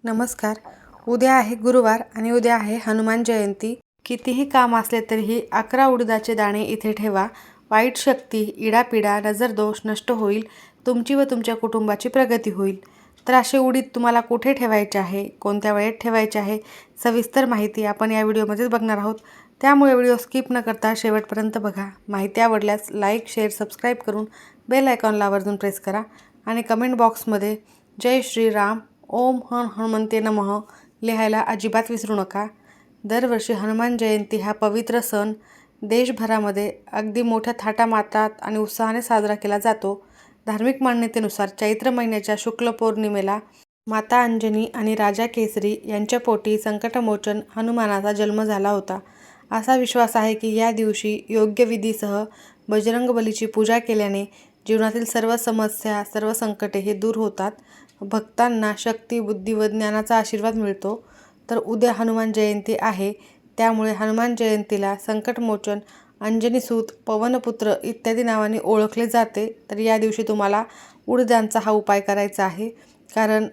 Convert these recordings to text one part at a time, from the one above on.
नमस्कार. उद्या आहे गुरुवार आणि उद्या आहे हनुमान जयंती. कितीही काम असले तरीही 11 उडदाचे दाणे इथे ठेवा. वाईट शक्ती, इडापिडा, नजरदोष नष्ट होईल. तुमची व तुमच्या कुटुंबाची प्रगती होईल. तर असे उडीद तुम्हाला कुठे ठेवायचे आहे, कोणत्या वेळेत ठेवायचे आहे, सविस्तर माहिती आपण या व्हिडिओमध्येच बघणार आहोत. त्यामुळे व्हिडिओ स्किप न करता शेवटपर्यंत बघा. माहिती आवडल्यास लाईक, शेअर, सबस्क्राईब करून बेल आयकॉनला आवर्जून प्रेस करा आणि कमेंट बॉक्समध्ये जय श्रीराम, ओम हनुमंते नमः लिहायला अजिबात विसरू नका. दरवर्षी हनुमान जयंती हा पवित्र सण देशभरामध्ये अगदी मोठ्या थाटामाटात आणि उत्साहाने साजरा केला जातो. धार्मिक मान्यतेनुसार चैत्र महिन्याच्या शुक्ल पौर्णिमेला माता अंजनी आणि राजा केसरी यांच्या पोटी संकटमोचन हनुमानाचा जन्म झाला होता. असा विश्वास आहे की या दिवशी योग्य विधीसह बजरंगबलीची पूजा केल्याने जीवनातील सर्व समस्या, सर्व संकटे हे दूर होतात. भक्तांना शक्ती, बुद्धी व ज्ञानाचा आशीर्वाद मिळतो. तर उद्या हनुमान जयंती आहे, त्यामुळे हनुमान जयंतीला संकटमोचन, अंजनीसूत, पवनपुत्र इत्यादी नावाने ओळखले जाते. तर या दिवशी तुम्हाला उडीदांचा हा उपाय करायचा आहे, कारण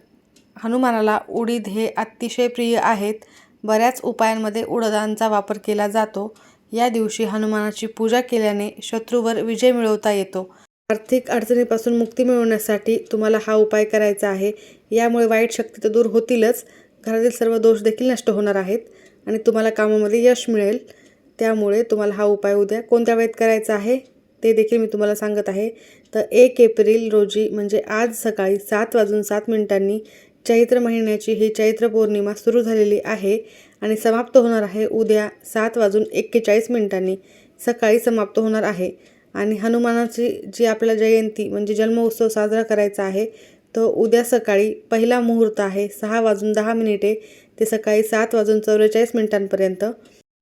हनुमानाला उडीद हे अतिशय प्रिय आहेत. बऱ्याच उपायांमध्ये उडदांचा वापर केला जातो. या दिवशी हनुमानाची पूजा केल्याने शत्रूवर विजय मिळवता येतो. आर्थिक अडचणीपासून मुक्ती मिळवण्यासाठी तुम्हाला हा उपाय करायचा आहे. यामुळे वाईट शक्ती तर दूर होतीलच, घरातील सर्व दोष देखील नष्ट होणार आहेत आणि तुम्हाला कामामध्ये यश मिळेल. त्यामुळे तुम्हाला हा उपाय उद्या कोणत्या वेळेत करायचा आहे ते देखील मी तुम्हाला सांगत आहे. तर 1 एप्रिल रोजी म्हणजे आज सकाळी 7:07 चैत्र महिन्याची ही चैत्र पौर्णिमा सुरू झालेली आहे आणि समाप्त होणार आहे उद्या 7:41 सकाळी समाप्त होणार आहे. आणि हनुमानाची जी आपल्याला जयंती म्हणजे जन्मोत्सव साजरा करायचा आहे, तो उद्या सकाळी पहिला मुहूर्त आहे 6:10 ते सकाळी 7:44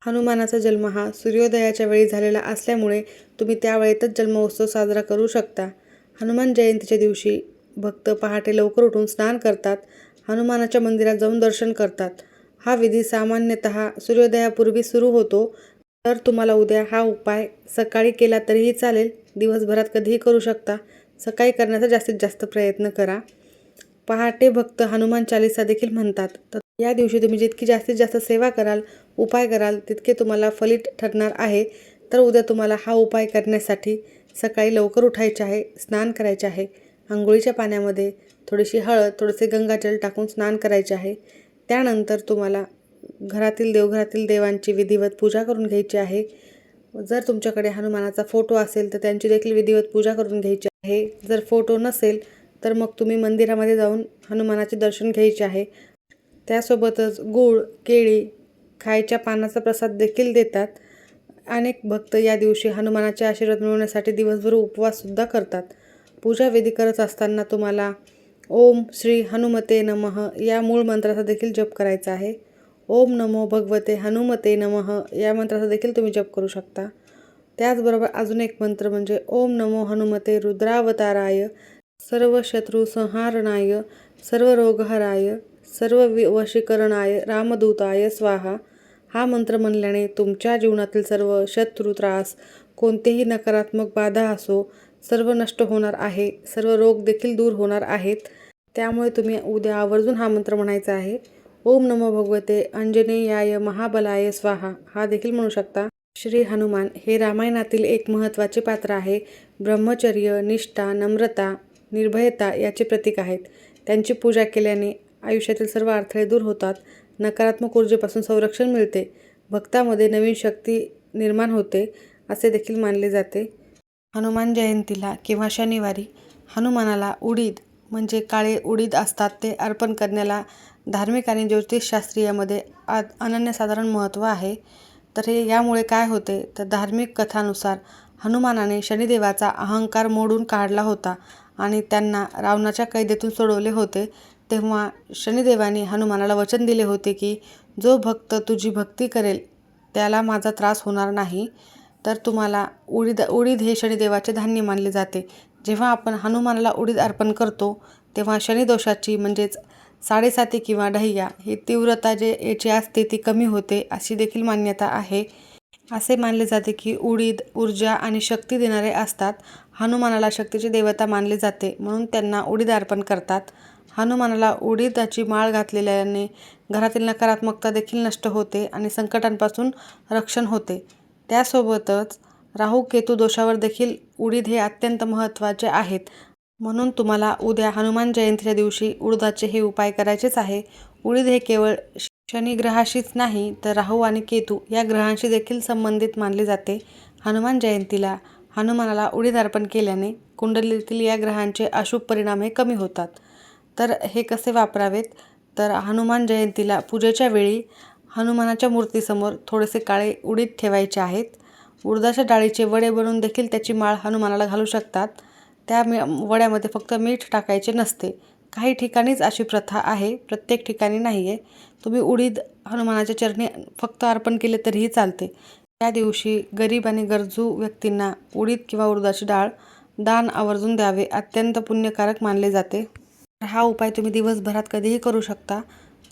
हनुमानाचा जन्म हा सूर्योदयाच्या वेळी झालेला असल्यामुळे तुम्ही त्या वेळेतच जन्मोत्सव साजरा करू शकता. हनुमान जयंतीच्या दिवशी भक्त पहाटे लवकर उठून स्नान करतात, हनुमानाच्या मंदिरात जाऊन दर्शन करतात. हा विधी सामान्यतः सूर्योदयापूर्वी सुरू होतो. तर तुम्हाला उद्या हा उपाय सकाळी केला तरीही चालेल, दिवसभरात कधीही करू शकता. सकाळी करण्याचा जास्तीत जास्त प्रयत्न करा. पहाटे भक्त हनुमान चालीसा देखील म्हणतात. तर या दिवशी तुम्ही जितकी जास्तीत जास्त सेवा कराल, उपाय कराल, तितके तुम्हाला फलित ठरणार आहे. तर उद्या तुम्हाला हा उपाय करण्यासाठी सकाळी लवकर उठायचे आहे, स्नान करायचे आहे. अंघोळीच्या पाण्यामध्ये थोडीशी हळद, थोडेसे गंगाजल टाकून स्नान करायचे आहे. त्यानंतर तुम्हाला देवघरातील देवांची विधिवत पूजा करून घ्यायची आहे. जर तुमच्याकडे हनुमानाचा फोटो असेल तर त्यांची देखील विधिवत पूजा करून घ्यायची आहे. जर फोटो नसेल तर मग तुम्ही मंदिरामध्ये जाऊन हनुमानाचे दर्शन घ्यायचे आहे. त्यासोबतच गूळ, केळी, खायच्या पानाचा प्रसाद देखील देतात. अनेक भक्त या दिवशी हनुमानाचे आशीर्वाद मिळवण्यासाठी दिवसभर उपवाससुद्धा करतात. पूजा विधी करत असताना तुम्हाला ओम श्री हनुमते नमः या मूळ मंत्राचा देखील जप करायचा आहे. ओम नमो भगवते हनुमते नमः या मंत्राचा देखील तुम्ही जप करू शकता. त्याचबरोबर अजून एक मंत्र म्हणजे ओम नमो हनुमते रुद्रावताराय सर्व शत्रू संहारणाय सर्व रोगहराय सर्व वशीकरणाय रामदूताय स्वाहा. हा मंत्र म्हणल्याने तुमच्या जीवनातील सर्व शत्रू, त्रास, कोणतेही नकारात्मक बाधा असो, सर्व नष्ट होणार आहे. सर्व रोग देखील दूर होणार आहेत. त्यामुळे तुम्ही उद्या आवर्जून हा मंत्र म्हणायचा आहे. ओम नमो भगवते अंजनेयाय महाबलाय स्वाहा हा देखील म्हणू शकता. श्री हनुमान हे रामायणातील एक महत्त्वाचे पात्र आहे. ब्रह्मचर्य, निष्ठा, नम्रता, निर्भयता याचे प्रतीक आहेत. त्यांची पूजा केल्याने आयुष्यातील सर्व अडथळे दूर होतात. नकारात्मक ऊर्जेपासून संरक्षण मिळते. भक्तामध्ये नवीन शक्ती निर्माण होते असे देखील मानले जाते. हनुमान जयंतीला किंवा शनिवारी हनुमानाला उडीद म्हणजे काळे उडीद असतात ते अर्पण करण्याला धार्मिक आणि ज्योतिषशास्त्रीयामध्ये अनन्यसाधारण महत्त्व आहे. तर हे यामुळे काय होते तर धार्मिक कथानुसार हनुमानाने शनिदेवाचा अहंकार मोडून काढला होता आणि त्यांना रावणाच्या कैदेतून सोडवले होते. तेव्हा शनिदेवाने हनुमानाला वचन दिले होते की जो भक्त तुझी भक्ती करेल त्याला माझा त्रास होणार नाही. तर तुम्हाला उडीद हे शनिदेवाचे धान्य मानले जाते. जेव्हा आपण हनुमानाला उडीद अर्पण करतो तेव्हा शनिदोषाची म्हणजेच 7.5 किंवा ढय्या ही तीव्रता याची असते ती कमी होते अशी देखील मान्यता आहे. असे मानले जाते की उडीद ऊर्जा आणि शक्ती देणारे असतात. हनुमानाला शक्तीची देवता मानले जाते म्हणून त्यांना उडीद अर्पण करतात. हनुमानाला उडीदाची माळ घातलेल्याने घरातील नकारात्मकता देखील नष्ट होते आणि संकटांपासून रक्षण होते. त्यासोबतच राहू केतू दोषावर देखील उडीद हे अत्यंत महत्त्वाचे आहेत. म्हणून तुम्हाला उद्या हनुमान जयंतीच्या दिवशी उडदाचे हे उपाय करायचेच आहे. उडीद हे केवळ शनी ग्रहाशीच नाही तर राहू आणि केतू या ग्रहांशी देखील संबंधित मानले जाते. हनुमान जयंतीला हनुमानाला उडीद अर्पण केल्याने कुंडलीतील या ग्रहांचे अशुभ परिणाम हे कमी होतात. तर हे कसे वापरावेत? तर हनुमान जयंतीला पूजेच्या वेळी हनुमानाच्या मूर्तीसमोर थोडेसे काळे उडीद ठेवायचे आहेत. उडदाच्या डाळीचे वडे बनवून देखील त्याची माळ हनुमानाला घालू शकतात. त्या वड्यामध्ये फक्त मीठ टाकायचे नसते. काही ठिकाणीच अशी प्रथा आहे, प्रत्येक ठिकाणी नाही आहे. तुम्ही उडीद हनुमानाच्या चरणी फक्त अर्पण केले तरीही चालते. त्या दिवशी गरीब आणि गरजू व्यक्तींना उडीद किंवा उडदाची डाळ दान आवर्जून द्यावे, अत्यंत पुण्यकारक मानले जाते. हा उपाय तुम्ही दिवसभरात कधीही करू शकता.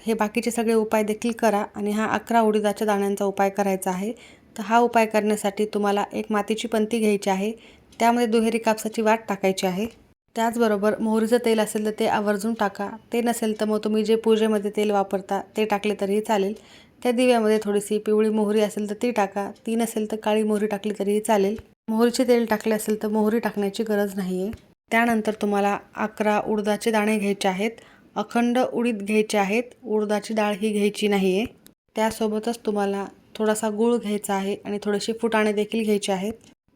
हे बाकीचे सगळे उपाय देखील करा आणि हा 11 उडीदाच्या दाण्यांचा उपाय करायचा आहे. तर हा उपाय करण्यासाठी तुम्हाला एक मातीची पंती घ्यायची आहे. त्यामध्ये दुहेरी कापसाची वाट टाकायची आहे. त्याचबरोबर मोहरीचं तेल असेल तर ते आवर्जून टाका. ते नसेल तर मग तुम्ही जे पूजेमध्ये तेल वापरता ते टाकले तरीही चालेल. त्या दिव्यामध्ये थोडीशी पिवळी मोहरी असेल तर ती टाका. ती नसेल तर काळी मोहरी टाकली तरीही चालेल. मोहरीचे तेल टाकले असेल तर मोहरी टाकण्याची गरज नाही आहे. त्यानंतर तुम्हाला 11 उडदाचे दाणे घ्यायचे आहेत. अखंड उडीद घ्यायचे आहेत. उडदाची डाळ ही घ्यायची नाही आहे. त्यासोबतच तुम्हाला थोडासा गूळ घ्यायचा आहे आणि थोडेसे फुटाणे देखील घ्यायचे आहेत.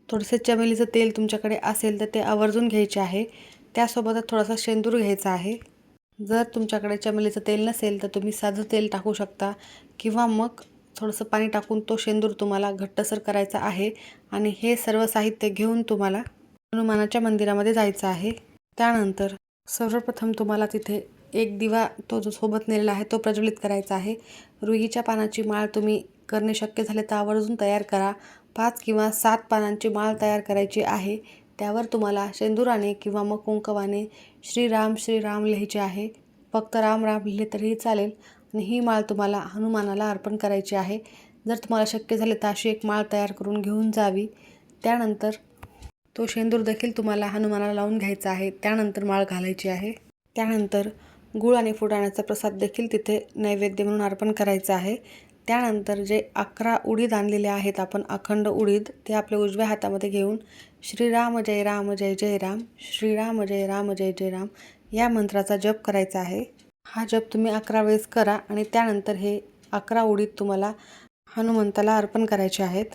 थोडेसे चमेलीचं तेल तुमच्याकडे असेल तर ते आवर्जून घ्यायचे आहे. त्यासोबतच थोडासा शेंदूर घ्यायचा आहे. जर तुमच्याकडे चमेलीचं तेल नसेल तर तुम्ही साधं तेल टाकू शकता किंवा मग थोडंसं पाणी टाकून तो शेंदूर तुम्हाला घट्टसर करायचा आहे आणि हे सर्व साहित्य घेऊन तुम्हाला हनुमानाच्या मंदिरामध्ये जायचं आहे. त्यानंतर सर्वप्रथम तुम्हाला तिथे एक दिवा तो जो सोबत नेलेला आहे तो प्रज्वलित करायचा आहे. रुईच्या पानाची माळ तुम्ही करणे शक्य झाले तर आवर्जून तयार करा. 5 किंवा 7 पानांची माळ तयार करायची आहे. त्यावर तुम्हाला शेंदुराने किंवा मग कुंकवाने श्रीराम श्रीराम लिहायचे आहे. फक्त राम राम लिहिले तरीही चालेल आणि ही माळ तुम्हाला हनुमानाला अर्पण करायची आहे. जर तुम्हाला शक्य झाले तर अशी एक माळ तयार करून घेऊन जावी. त्यानंतर तो शेंदूर देखील तुम्हाला हनुमानाला लावून घ्यायचा आहे. त्यानंतर माळ घालायची आहे. त्यानंतर गूळ आणि फुटाण्याचा प्रसाद देखील तिथे नैवेद्य म्हणून अर्पण करायचा आहे. त्यानंतर जे 11 उडीद आणलेले आहेत आपण अखंड उडीद ते आपल्या उजव्या हातामध्ये घेऊन श्रीराम जय राम जय जय राम, श्रीराम जय राम जय जय राम या मंत्राचा जप करायचा आहे. हा जप तुम्ही 11 वेळेस करा आणि त्यानंतर हे 11 उडीद तुम्हाला हनुमंताला अर्पण करायचे आहेत.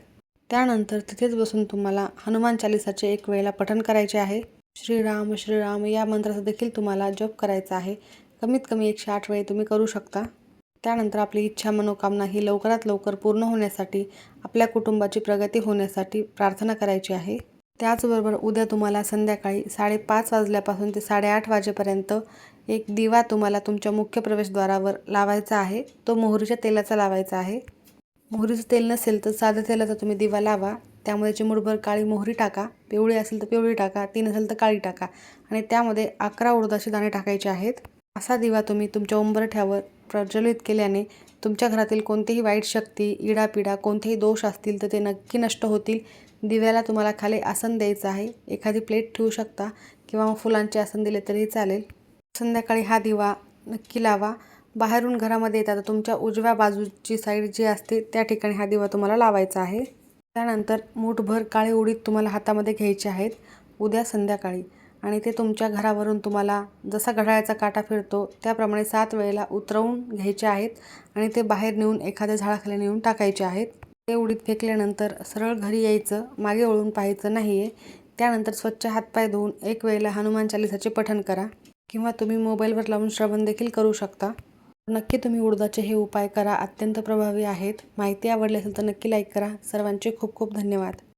त्यानंतर तिथेच बसून तुम्हाला हनुमान चालीसाचे एक वेळेला पठण करायचे आहे. श्रीराम श्रीराम या मंत्राचा देखील तुम्हाला जप करायचा आहे. कमीत कमी 108 वेळी तुम्ही करू शकता. त्यानंतर आपली इच्छा मनोकामना ही लवकरात लवकर पूर्ण होण्यासाठी, आपल्या कुटुंबाची प्रगती होण्यासाठी प्रार्थना करायची आहे. त्याचबरोबर उद्या तुम्हाला संध्याकाळी 5:30 वाजल्यापासून ते 8:30 वाजेपर्यंत एक दिवा तुम्हाला तुमच्या मुख्य प्रवेशद्वारावर लावायचा आहे. तो मोहरीच्या तेलाचा लावायचा आहे. मोहरीचं तेल नसेल तर साध्या तेलाचा तुम्ही दिवा लावा. त्यामध्ये चिमूटभर काळी मोहरी टाका. पिवळी असेल तर पिवळी टाका, ती नसेल तर काळी टाका आणि त्यामध्ये 11 उडदाचे दाणे टाकायचे आहेत. असा दिवा तुम्ही तुमच्या उंबरठ्यावर प्रज्वलित केल्याने तुमच्या घरातील कोणतीही वाईट शक्ती, इडापिडा, कोणतेही दोष असतील तर ते नक्की नष्ट होतील. दिव्याला तुम्हाला खाली आसन द्यायचं आहे. एखादी प्लेट ठेवू शकता किंवा मग फुलांचे आसन दिले तरीही चालेल. संध्याकाळी हा दिवा नक्की लावा. बाहेरून घरामध्ये येतात तर तुमच्या उजव्या बाजूची साईड जी असते त्या ठिकाणी हा दिवा तुम्हाला लावायचा आहे. त्यानंतर मूठभर काळे उडीद तुम्हाला हातामध्ये घ्यायचे आहेत उद्या संध्याकाळी आणि ते तुमच्या घरावरून तुम्हाला जसा घड्याळाचा काटा फिरतो त्याप्रमाणे 7 वेळेला उतरवून घ्यायचे आहेत आणि ते बाहेर नेऊन एखाद्या झाडाखाली नेऊन टाकायचे आहेत. ते उडीद फेकल्यानंतर सरळ घरी यायचं, मागे वळून पाहायचं नाही आहे. त्यानंतर स्वच्छ हातपाय धुवून एक वेळेला हनुमान चालीसाचे पठण करा किंवा तुम्ही मोबाईलवर लावून श्रवण देखील करू शकता. नक्की तुम्ही उडदाचे हे उपाय करा, अत्यंत प्रभावी आहेत. माहिती आवडली असेल तर नक्की लाईक करा. सर्वांचे खूप खूप धन्यवाद.